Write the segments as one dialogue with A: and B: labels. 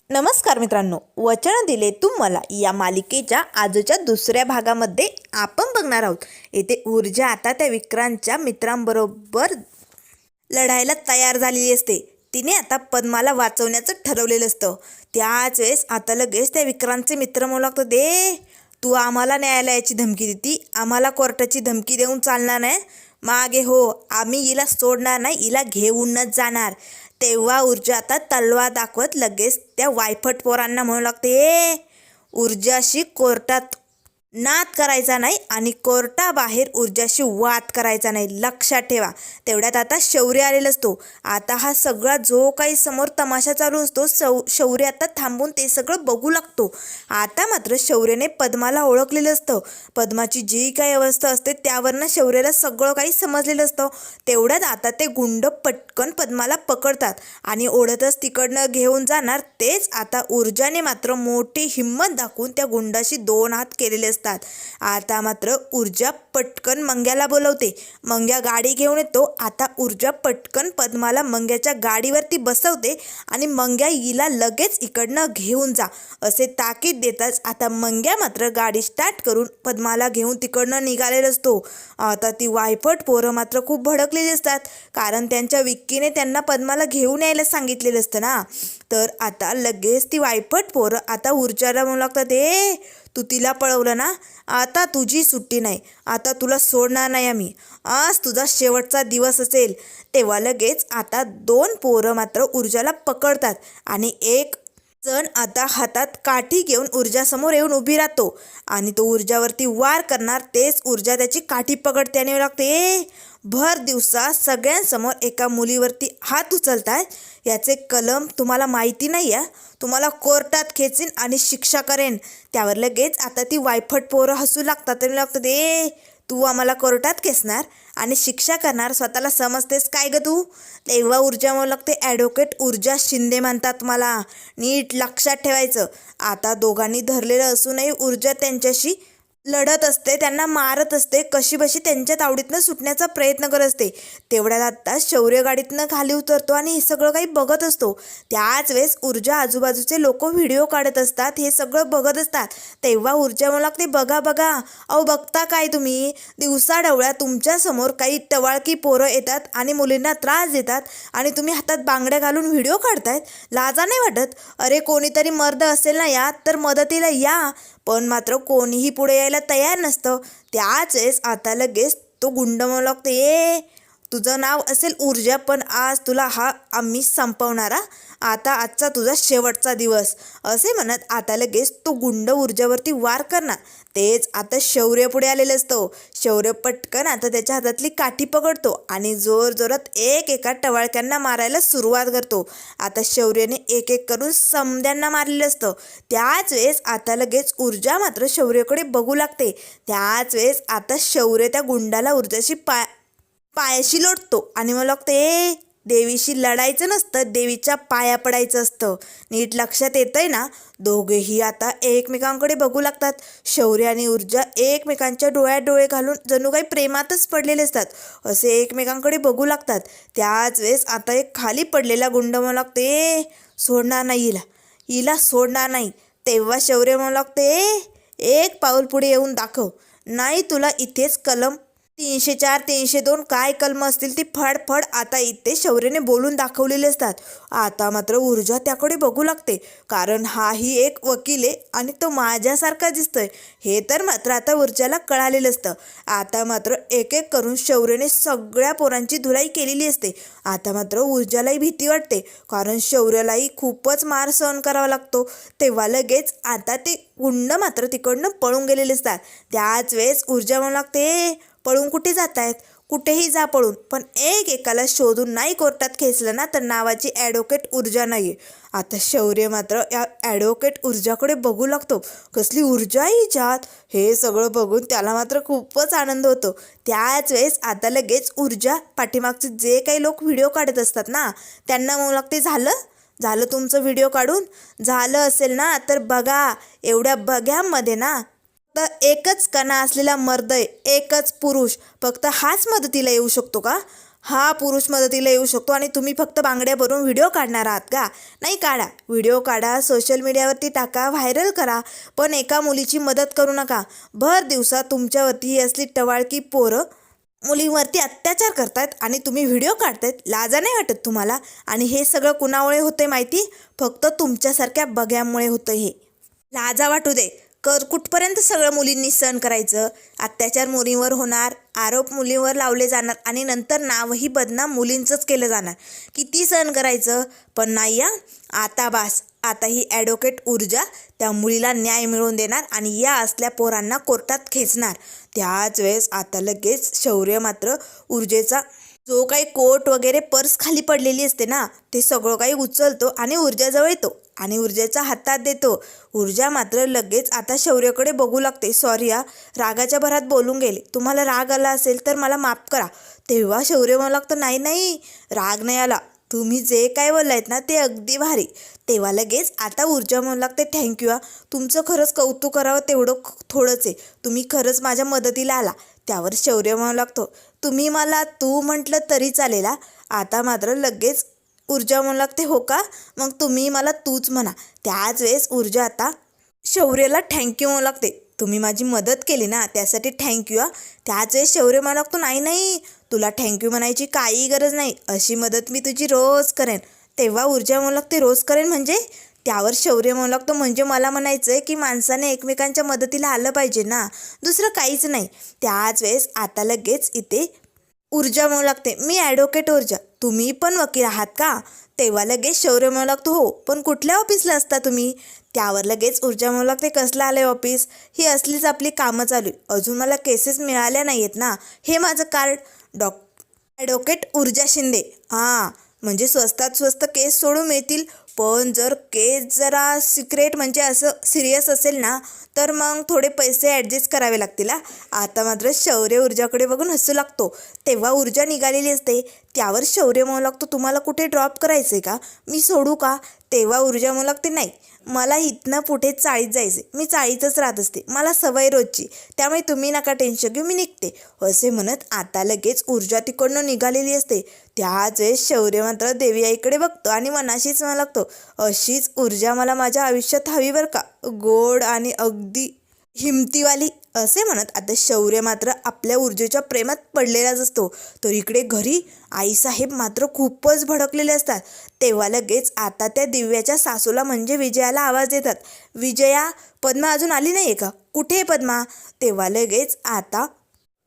A: नमस्कार मित्रांनो, वचन दिले तुम्हाला या मालिकेच्या आजच्या दुसऱ्या भागामध्ये आपण बघणार आहोत. येथे ऊर्जा आता त्या विक्रांतच्या मित्रांबरोबर लढायला तयार झालेली असते. तिने आता पद्माला वाचवण्याचं ठरवलेलं असतं. त्याच वेळेस आता लगेच त्या विक्रांतचे मित्र म्हणू लागतो, दे तू आम्हाला न्यायालयाची धमकी देती, आम्हाला कोर्टाची धमकी देऊन चालणार नाही. मागे हो, आम्ही हिला सोडणार नाही, हिला घेऊनच जाणार. तेव्हा ऊर्जा आता तलवार दाखवत लगेच त्या वायफट पोरांना म्हणू लागते, ऊर्जाशी कोर्टात नाद करायचा नाही आणि कोर्टाबाहेर ऊर्जाशी वाद करायचा नाही, लक्षात ठेवा. तेवढ्यात आता शौर्य आलेला असतो. आता हा सगळा जो काही समोर तमाशा चालू असतो, शौर्य आता थांबून ते सगळं बघू लागतो. आता मात्र शौर्याने पद्माला ओळखलेलं असतं. पद्माची जी काही अवस्था असते त्यावरनं शौर्याला सगळं काही समजलेलं असतं. तेवढ्यात आता ते गुंड पटकन पद्माला पकडतात आणि ओढतच तिकडनं घेऊन जाणार. तेच आता ऊर्जाने मात्र मोठी हिंमत दाखवून त्या गुंडाशी 2 हात केलेले असतात. आता मात्र ऊर्जा पटकन मंग्याला बोलवते. मंग्या गाडी घेऊन येतो. आता ऊर्जा पटकन पद्माला मंग्याच्या गाडीवरती बसवते आणि मंग्या हिला लगेच इकडनं घेऊन जा असे ताकीद देताच आता मंग्या मात्र गाडी स्टार्ट करून पद्माला घेऊन तिकडनं निघालेला असतो. आता ती वायफट पोरं मात्र खूप भडकलेली असतात, कारण त्यांच्या विक्कीने त्यांना पद्माला घेऊन यायला सांगितलेलं असतं ना. तर आता लगेच ती वायफट पोरं आता ऊर्जाला म्हणू लागतात, तू तिला पळवलं ना, आता तुझी सुट्टी नाही, आता तुला सोडणार नाही आम्ही, आज तुझा शेवटचा दिवस असेल. तेव्हा लगेच आता 2 पोरं मात्र ऊर्जाला पकडतात आणि एक जण आता हातात काठी घेऊन ऊर्जासमोर येऊन उभी राहतो आणि तो ऊर्जावरती वार करणार. तेच ऊर्जा त्याची काठी पकडते आणि लागते, भर दिवसा सगळ्यांसमोर एका मुलीवरती हात उचलताय, याचे कलम तुम्हाला माहिती नाही आहे, तुम्हाला कोर्टात खेचीन आणि शिक्षा करेन. त्यावर लगेच आता ती वायफट पोरं हसू लागतात आणि लागतात, तू आम्हाला कोर्टात खेचणार आणि शिक्षा करणार, स्वतःला समजतेस काय ग तू? तेव्हा ऊर्जा म्हणू लागते, ॲडव्होकेट ऊर्जा शिंदे म्हणतात मला, नीट लक्षात ठेवायचं. आता दोघांनी धरलेलं असूनही ऊर्जा त्यांच्याशी लढत असते, त्यांना मारत असते, कशीबशी त्यांच्या तावडीतनं सुटण्याचा प्रयत्न करत असते. तेवढ्यात आता शौर्य गाडीतनं खाली उतरतो आणि हे सगळं काही बघत असतो. त्याच वेळेस ऊर्जा आजूबाजूचे लोक व्हिडिओ काढत असतात, हे सगळं बघत असतात. तेव्हा ऊर्जा म्हणू लागते, बघा बघा, अहो बघता काय तुम्ही, दिवसाढवळ्या तुमच्यासमोर काही टवाळकी पोरं येतात आणि मुलींना त्रास देतात आणि तुम्ही हातात बांगड्या घालून व्हिडिओ काढतायत, लाजा नाही वाटत? अरे कोणीतरी मर्द असेल ना यात तर मदतीला या. पण मात्र कोणीही पुढे यायला तयार नसतं. त्याच वेळेस आता लगेच तो गुंड म्हणू लागतो, तुझं नाव असेल ऊर्जा, पण आज तुला आम्ही संपवणारा, आता आजचा तुझा शेवटचा दिवस असे म्हणत आता लगेच तो गुंड ऊर्जावरती वार करणार. तेच आता शौर्य पुढे आलेलं असतं. शौर्य पटकन आता त्याच्या हातातली काठी पकडतो आणि जोरजोरात एका टवाळक्यांना मारायला सुरुवात करतो. आता शौर्याने एक करून समद्यांना मारलेलं असतं. त्याच वेळेस आता लगेच ऊर्जा मात्र शौर्याकडे बघू लागते. त्याच वेळेस आता शौर्य त्या गुंडाला ऊर्जाशी पायाशी लोटतो आणि मग लागते, देवीशी लढायचं नसतं, देवीच्या पाया पडायचं असतं. नीट लक्षात येतंय ना? दोघेही आता एकमेकांकडे बघू लागतात. शौर्य आणि ऊर्जा एकमेकांच्या डोळ्यात डोळे घालून जणू काही प्रेमातच पडलेले असतात, असे एकमेकांकडे बघू लागतात. त्याच वेळेस आता एक खाली पडलेला गुंड म्हणू लागते, सोडणार नाही हिला सोडणार नाही. तेव्हा शौर्य म्हणू लागते, एक पाऊल पुढे येऊन दाखव, नाही तुला इथेच कलम 304 302 काय कलम असतील ती फडफड आता इथे शौर्याने बोलून दाखवलेले असतात. आता मात्र ऊर्जा त्याकडे बघू लागते, कारण हाही एक वकील आहे आणि तो माझ्यासारखा दिसतोय, हे तर मात्र आता ऊर्जाला कळालेलं असतं. आता मात्र एक करून शौर्याने सगळ्या पोरांची धुलाई केलेली असते. आता मात्र ऊर्जालाही भीती वाटते, कारण शौर्यालाही खूपच मार सहन करावा लागतो. तेव्हा लगेच आता ते गुंड मात्र तिकडनं पळून गेलेले असतात. त्याच वेळेस ऊर्जा म्हणू लागते, पळून कुठे जात आहेत? कुठेही जा पळून, पण एकाला शोधून नाही कोर्टात खेचलं ना तर नावाची ॲडव्होकेट ऊर्जा नाही. आता शौर्य मात्र या ॲडव्होकेट ऊर्जाकडे बघू लागतो, कसली ऊर्जा हिच्यात, हे सगळं बघून त्याला मात्र खूपच आनंद होतो. त्याच वेळेस आता लगेच ऊर्जा पाठीमागचे जे काही लोक व्हिडिओ काढत असतात ना त्यांना म्हणू लागते, झालं तुमचं व्हिडिओ काढून? झालं असेल ना तर बघा, एवढ्या बघ्यामध्ये ना फक्त एकच कणा असलेला मर्द आहे, एकच पुरुष, फक्त हाच मदतीला येऊ शकतो का? हा पुरुष मदतीला येऊ शकतो आणि तुम्ही फक्त बांगड्या भरून व्हिडिओ काढणार आहात का? नाही, काढा, व्हिडिओ काढा, सोशल मीडियावरती टाका, व्हायरल करा, पण एका मुलीची मदत करू नका. भर दिवसात तुमच्यावरती ही असली टवाळकी पोरं मुलींवरती अत्याचार करतायत आणि तुम्ही व्हिडिओ काढतायत. लाजा नाही वाटत तुम्हाला? आणि हे सगळं कुणामुळे होते माहिती? फक्त तुमच्यासारख्या बघ्यामुळे होतं हे. लाजा वाटू दे. कुठपर्यंत सगळं मुलींनी सहन करायचं? अत्याचार मुलींवर होणार, आरोप मुलींवर लावले जाणार आणि नंतर नावही बदनाम मुलींचंच केलं जाणार. किती सहन करायचं? पण नाही या, आता बास. आता ही ॲडव्होकेट ऊर्जा त्या मुलीला न्याय मिळवून देणार आणि या असल्या पोरांना कोर्टात खेचणार. त्याच वेळेस आता लगेच शौर्य मात्र ऊर्जेचा जो काही कोट वगैरे पर्स खाली पडलेली असते ना, ते सगळं काही उचलतो आणि ऊर्जाजवळ येतो आणि ऊर्जेच्या हातात देतो. ऊर्जा मात्र लगेच आता शौर्यकडे बघू लागते. सॉरी हा, रागाच्या भरात बोलून गेले. तुम्हाला राग आला असेल तर मला माफ करा. तेव्हा शौर्य म्हणू लागतं, नाही नाही, राग नाही आला, तुम्ही जे काय बोललायत ना ते अगदी भारी. तेव्हा लगेच आता ऊर्जा म्हणू लागते, थँक्यू हा, तुमचं खरंच कौतुक करावं तेवढं थोडंच आहे, तुम्ही खरंच माझ्या मदतीला आला. त्यावर शौर्य म्हणू लागतो, तुम्ही मला तू म्हटलं तरी चालेल. आता मात्र लगेच ऊर्जा म्हणू लागते, हो का, मग तुम्ही मला तूच म्हणा. त्याच वेळेस ऊर्जा आता शौर्यला थँक्यू म्हणू लागते, तुम्ही माझी मदत केली ना त्यासाठी थँक्यू हा. त्याच वेळेस शौर्य म्हणू लागतो, नाही नाही, तुला थँक्यू म्हणायची काही गरज नाही, अशी मदत मी तुझी रोज करेन. तेव्हा ऊर्जा म्हणू लागते, रोज करेन म्हणजे? त्यावर शौर्य म्हणू लागतो, म्हणजे मला म्हणायचं आहे की माणसाने एकमेकांच्या मदतीला आलं पाहिजे ना, दुसरं काहीच नाही. त्याच वेळेस आता लगेच इथे ऊर्जा म्हणू लागते, मी ॲडव्होकेट ऊर्जा, तुम्ही पण वकील आहात का? तेव्हा लगेच शौर्य म्हणू लागतो, हो, पण कुठल्या ऑफिसला असता तुम्ही? त्यावर लगेच ऊर्जा म्हणू लागते, कसलं आलं आहे ऑफिस? ही असलीच आपली कामं चालू आहे, अजून मला केसेस मिळाल्या नाही आहेत ना, हे माझं कार्ड. ॲडव्होकेट ऊर्जा शिंदे, हां, म्हणजे स्वस्तात स्वस्त केस सोडून मिळतील, पण जर केस जरा सिक्रेट म्हणजे असं सिरियस असेल ना तर मग थोडे पैसे ॲडजस्ट करावे लागतील. आता मात्र शौर्य ऊर्जाकडे बघून हसू लागतो. तेव्हा ऊर्जा निघालेली असते. त्यावर शौर्य म्हणू लागतो, तुम्हाला कुठे ड्रॉप करायचं आहे का? मी सोडू का? तेव्हा ऊर्जा म्हणू लागते, नाही, मला इथनं पुढे चाळीत जायचे, मी चाळीतच राहत असते, मला सवय रोजची, त्यामुळे तुम्ही नका टेन्शन घेऊ, मी निघते. असे म्हणत आता लगेच ऊर्जा तिकडनं निघालेली असते. त्याच वेळेस शौर्य मात्र देवी आईकडे बघतो आणि मनाशीच म्हणू लागतो, अशीच ऊर्जा मला माझ्या आयुष्यात हवी बरं का, गोड आणि अगदी हिमतीवाली. असे म्हणत आता शौर्य मात्र आपल्या ऊर्जेच्या प्रेमात पडलेलाच असतो. तर इकडे घरी आईसाहेब मात्र खूपच भडकलेले असतात. तेव्हा लगेच आता त्या दिव्याच्या सासूला म्हणजे विजयाला आवाज देतात, विजया, पद्मा अजून आली नाही आहे का? कुठे आहे पद्मा? तेव्हा लगेच आता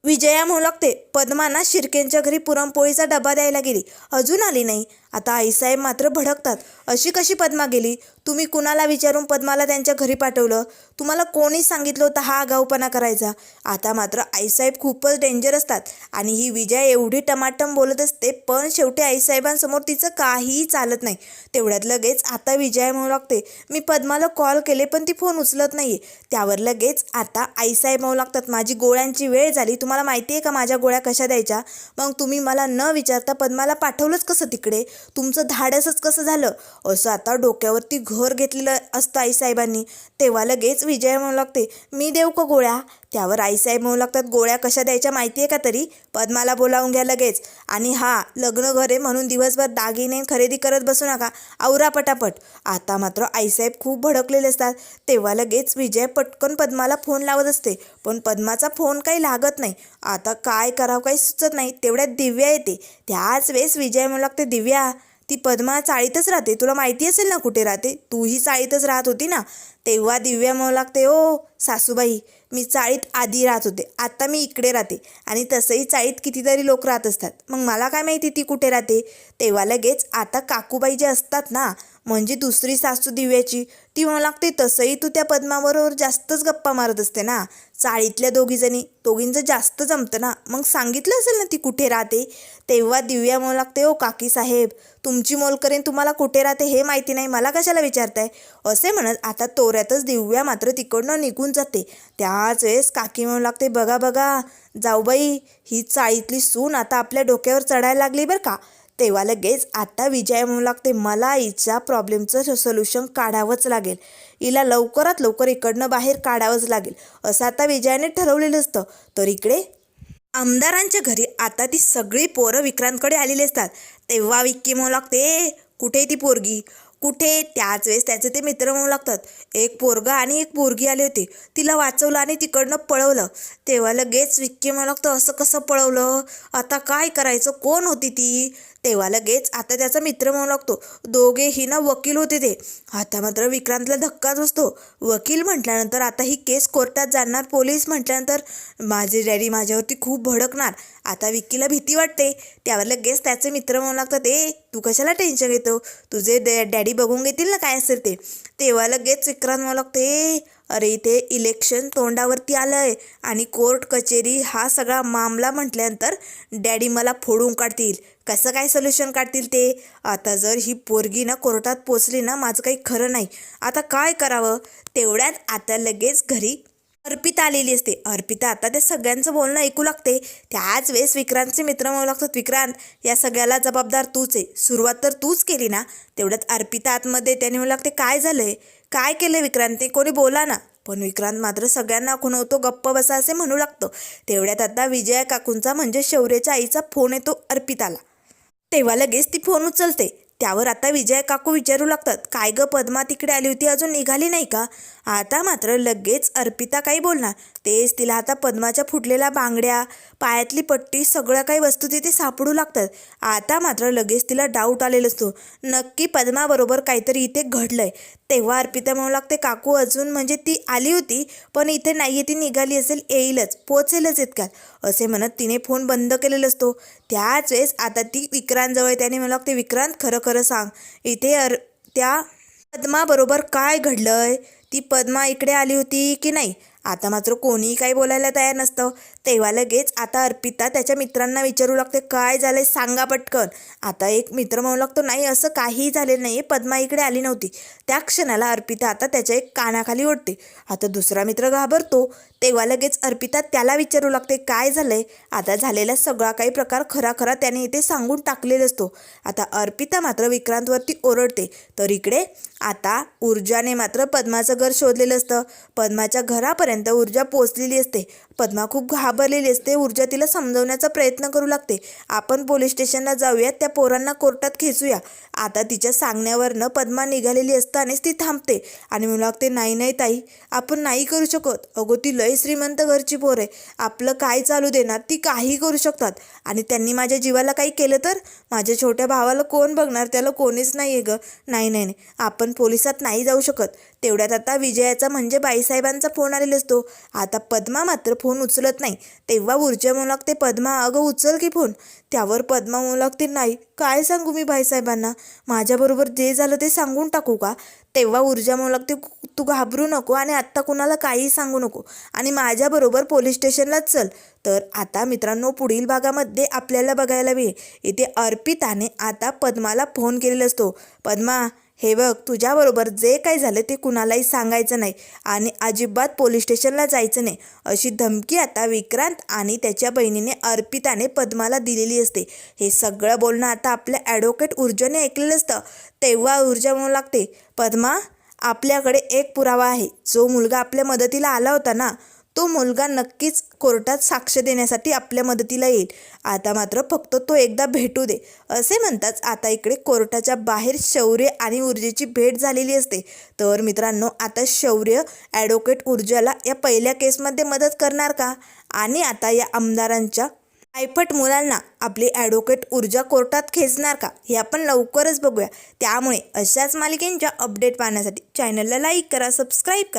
A: विजया म्हणू लागते, पद्मा ना शिर्केंच्या घरी पुरणपोळीचा डबा द्यायला गेली, अजून आली नाही. आता आईसाहेब मात्र भडकतात, अशी कशी पद्मा गेली? तुम्ही कुणाला विचारून पद्माला त्यांच्या घरी पाठवलं? तुम्हाला कोणी सांगितलं होतं हा आगाऊपणा करायचा? आता मात्र आईसाहेब खूपच डेंजर असतात आणि ही विजया एवढी टमाटम बोलत असते, पण शेवटी आईसाहेबांसमोर तिचं काहीही चालत नाही. तेवढ्यात लगेच आता विजया म्हणू लागते, मी पद्माला कॉल केले पण ती फोन उचलत नाही आहे. त्यावर लगेच आता आईसाहेब म्हणू लागतात, माझी गोळ्यांची वेळ झाली, तुम्हाला माहिती आहे का माझ्या गोळ्या कशा द्यायच्या? मग तुम्ही मला न विचारता पद्माला पाठवलंच कसं तिकडे? तुमचं धाडसच कसं झालं? असं आता डोक्यावरती घर घेतलेलं असतं आईसाहेबांनी. तेव्हा लगेच विजया म्हणू लागते, मी देऊ का गोळ्या? त्यावर आईसाहेब म्हणू लागतात, गोळ्या कशा द्यायच्या माहिती आहे का तरी? पद्माला बोलावून घ्या लगेच, आणि हा लग्न घर आहे म्हणून दिवसभर दागिने खरेदी करत बसू नका, आवरा पटापट. आता मात्र आईसाहेब खूप भडकलेले असतात. तेव्हा लगेच विजय पटकन पद्माला फोन लावत असते, पण पद्माचा फोन काही लागत नाही. आता काय करावं काही सुचत नाही. तेवढ्यात दिव्या येते. त्याच वेळेस विजय म्हणू लागते, दिव्या, ती पद्मा चाळीतच राहते, तुला माहिती असेल ना कुठे राहते, तूही चाळीतच राहत होती ना? तेव्हा दिव्या म्हणू लागते, ओ सासूबाई, मी चाळीत आधी राहत होते, आता मी इकडे राहते, आणि तसंही चाळीत कितीतरी लोक राहत असतात, मग मला काय माहिती ती कुठे राहते? तेव्हा लगेच आता काकूबाई जे असतात ना, म्हणजे दुसरी सासू दिव्याची, ती म्हणू लागते, तसंही तू त्या पद्माबरोबर जास्तच गप्पा मारत असते ना, चाळीतल्या दोघींचं जास्त जमतं ना, मग सांगितलं असेल ना ती कुठे राहते? तेव्हा दिव्या म्हणू लागते, ओ काकी साहेब, तुमची मोलकरीण तुम्हाला कुठे राहते हे माहिती नाही, मला कशाला विचारताय? असे म्हणत आता तोऱ्यातच दिव्या मात्र तिकडनं निघून जाते. त्याच वेळेस काकी म्हणू लागते, बघा बघा जाऊबाई, ही चाळीतली सून आता आपल्या डोक्यावर चढायला लागली बरं का. तेव्हा लगेच आता विजय म्हणू लागते, मला हिच्या प्रॉब्लेमचं सोल्युशन काढावंच लागेल, हिला लवकरात लवकर इकडनं बाहेर काढावंच लागेल, असं आता विजयाने ठरवलेलं असतं. तर इकडे आमदारांच्या घरी आता ती सगळी पोरं विक्रांतकडे आलेली असतात. तेव्हा विक्की म्हणू लागते, कुठे ती पोरगी, कुठे? त्याच वेळेस त्याचे ते मित्र म्हणू लागतात, एक पोरगा आणि एक पोरगी आले होते, तिला वाचवलं आणि तिकडनं पळवलं. तेव्हा लगेच विक्की म्हणू लागतं, असं कसं पळवलं, आता काय करायचं, कोण होती ती? तेव्हा लगेच आता त्याचा मित्र म्हणू लागतो, दोघेही ना वकील होते ते. आता मात्र विक्रांतला धक्काच बसतो. वकील म्हटल्यानंतर आता ही केस कोर्टात जाणार, पोलीस म्हटल्यानंतर माझे डॅडी माझ्यावरती खूप भडकणार. आता विक्कीला भीती वाटते. त्यावर लगेच त्याचे मित्र म्हणू लागतात, तू कशाला टेन्शन घेतो, तुझे डॅडी बघून घेतील ना काय असेल ते. तेव्हा लगेच विक्रांत म्हणू लागते, अरे इथे इलेक्शन तोंडावरती आलंय आणि कोर्ट कचेरी हा सगळा मामला म्हटल्यानंतर डॅडी मला फोडून काढतील. कसं काय सोल्युशन काढतील ते? आता जर ही पोरगी ना कोर्टात पोचली ना, माझं काही खरं नाही. आता काय करावं? तेवढ्यात आता लगेच घरी अर्पिता आलेली असते. अर्पिता आता त्या सगळ्यांचं बोलणं ऐकू लागते. त्याच वेळेस विक्रांतचे मित्र म्हणू लागतात, विक्रांत या सगळ्याला जबाबदार तूच आहे, सुरुवात तर तूच केली ना. तेवढ्यात अर्पिता आतमध्ये त्याने म्हणू लागते, काय झालंय, काय केलं विक्रांतने, कोणी बोला ना. पण विक्रांत मात्र सगळ्यांना खुणवतो, गप्प बसा असे म्हणू लागतो. तेवढ्यात आता विजया काकूंचा म्हणजे शौर्याच्या आईचा फोन येतो अर्पिताला. तेव्हा लगेच ती फोन उचलते. त्यावर आता विजय काकू विचारू लागतात, काय गं पद्मा तिकडे आली होती, अजून निघाली नाही का? आता मात्र लगेच अर्पिता काही बोलणार. तेच तिला आता पद्माच्या फुटलेल्या बांगड्या, पायातली पट्टी, सगळ्या काही वस्तू तिथे सापडू लागतात. आता मात्र लगेच तिला डाऊट आलेला असतो, नक्की पद्माबरोबर काहीतरी इथे घडलंय. तेव्हा अर्पिता म्हणू लागते, काकू अजून म्हणजे ती आली होती पण इथे नाही आहे, ती निघाली असेल, येईलच, पोचेलच इतक्यात, असे म्हणत तिने फोन बंद केलेला असतो. त्याच वेळेस आता ती विक्रांतजवळ त्याने म्हणू लागते, विक्रांत खरं खरं सांग, इथे त्या पद्माबरोबर काय घडलंय, ती पद्मा इकडे आली होती की नाही? आता मात्र कोणीही काही बोलायला तयार नसतं. तेव्हा लगेच आता अर्पिता त्याच्या मित्रांना विचारू लागते, काय झालंय सांगा पटकन. आता एक मित्र म्हणू लागतो, नाही असं काहीही झालेलं नाही, पद्मा इकडे आली नव्हती. त्या क्षणाला अर्पिता आता त्याच्या एक कानाखाली ओढते. आता दुसरा मित्र घाबरतो. तेव्हा लगेच अर्पिता त्याला विचारू लागते, काय झालंय? आता झालेला सगळा काही प्रकार खरा खरा त्याने इथे सांगून टाकलेला असतो. आता अर्पिता मात्र विक्रांतवरती ओरडते. तर इकडे आता ऊर्जाने मात्र पद्माचं घर शोधलेलं असतं. पद्माच्या घरापर्यंत ऊर्जा पोचलेली असते. पद्मा खूप घाबरलेली असते. ऊर्जा तिला समजवण्याचा प्रयत्न करू लागते, आपण पोलीस स्टेशनला जाऊयात, त्या पोरांना कोर्टात खेचूया. आता तिच्या सांगण्यावरनं पद्मा निघालेली असतानाच ती थांबते आणि म्हणू लागते, नाही नाही ताई, आपण नाही करू शकत, अगो ती लय श्रीमंत घरची पोर आहे, आपलं काय चालू देणार, ती काही करू शकतात आणि त्यांनी माझ्या जीवाला काही केलं तर माझ्या छोट्या भावाला कोण बघणार, त्याला कोणीच नाही आहे गं, नाही नाही नाही, आपण पोलिसात नाही जाऊ शकत. तेवढ्यात आता विजयाचा म्हणजे बाईसाहेबांचा फोन आलेला असतो. आता पद्मा मात्र फोन उचलत नाही. तेव्हा ऊर्जा म्हणू लागते, पद्मा अगं उचल की फोन. त्यावर पद्मा म्हणू लागते, नाही काय सांगू मी बाईसाहेबांना, माझ्याबरोबर जे झालं ते सांगून टाकू का? तेव्हा ऊर्जा म्हणू लागते, तू घाबरू नको आणि आत्ता कुणाला काही सांगू नको आणि माझ्याबरोबर पोलीस स्टेशनलाच चल. तर आता मित्रांनो पुढील भागामध्ये आपल्याला बघायला मिळेल, इथे अर्पिताने आता पद्माला फोन केलेला असतो, पद्मा हे बघ, तुझ्याबरोबर जे काही झालं ते कुणालाही सांगायचं नाही आणि अजिबात पोलीस स्टेशनला जायचं नाही, अशी धमकी आता विक्रांत आणि त्याच्या बहिणीने अर्पिताने पद्माला दिलेली असते. हे सगळं बोलणं आता आपल्या ॲडव्होकेट ऊर्जाने ऐकलेलं असतं. तेव्हा ऊर्जा म्हणू लागते, पद्मा आपल्याकडे एक पुरावा आहे, जो मुलगा आपल्या मदतीला आला होता ना, तो मुलगा नक्कीच कोर्टात साक्ष देण्यासाठी आपल्या मदतीला येईल. आता मात्र फक्त तो एकदा भेटू दे. असे म्हणताच आता इकडे कोर्टाच्या बाहेर शौर्य आणि ऊर्जेची भेट झालेली असते. तर मित्रांनो, आता शौर्य ॲडव्होकेट ऊर्जाला या पहिल्या केसमध्ये मदत करणार का? आणि आता या आमदारांच्या ऐपट मुलांना आपली ॲडव्होकेट ऊर्जा कोर्टात खेचणार का? हे आपण लवकरच बघूया. त्यामुळे अशाच मालिकेंच्या अपडेट पाहण्यासाठी चॅनलला लाईक करा, सबस्क्राईब करा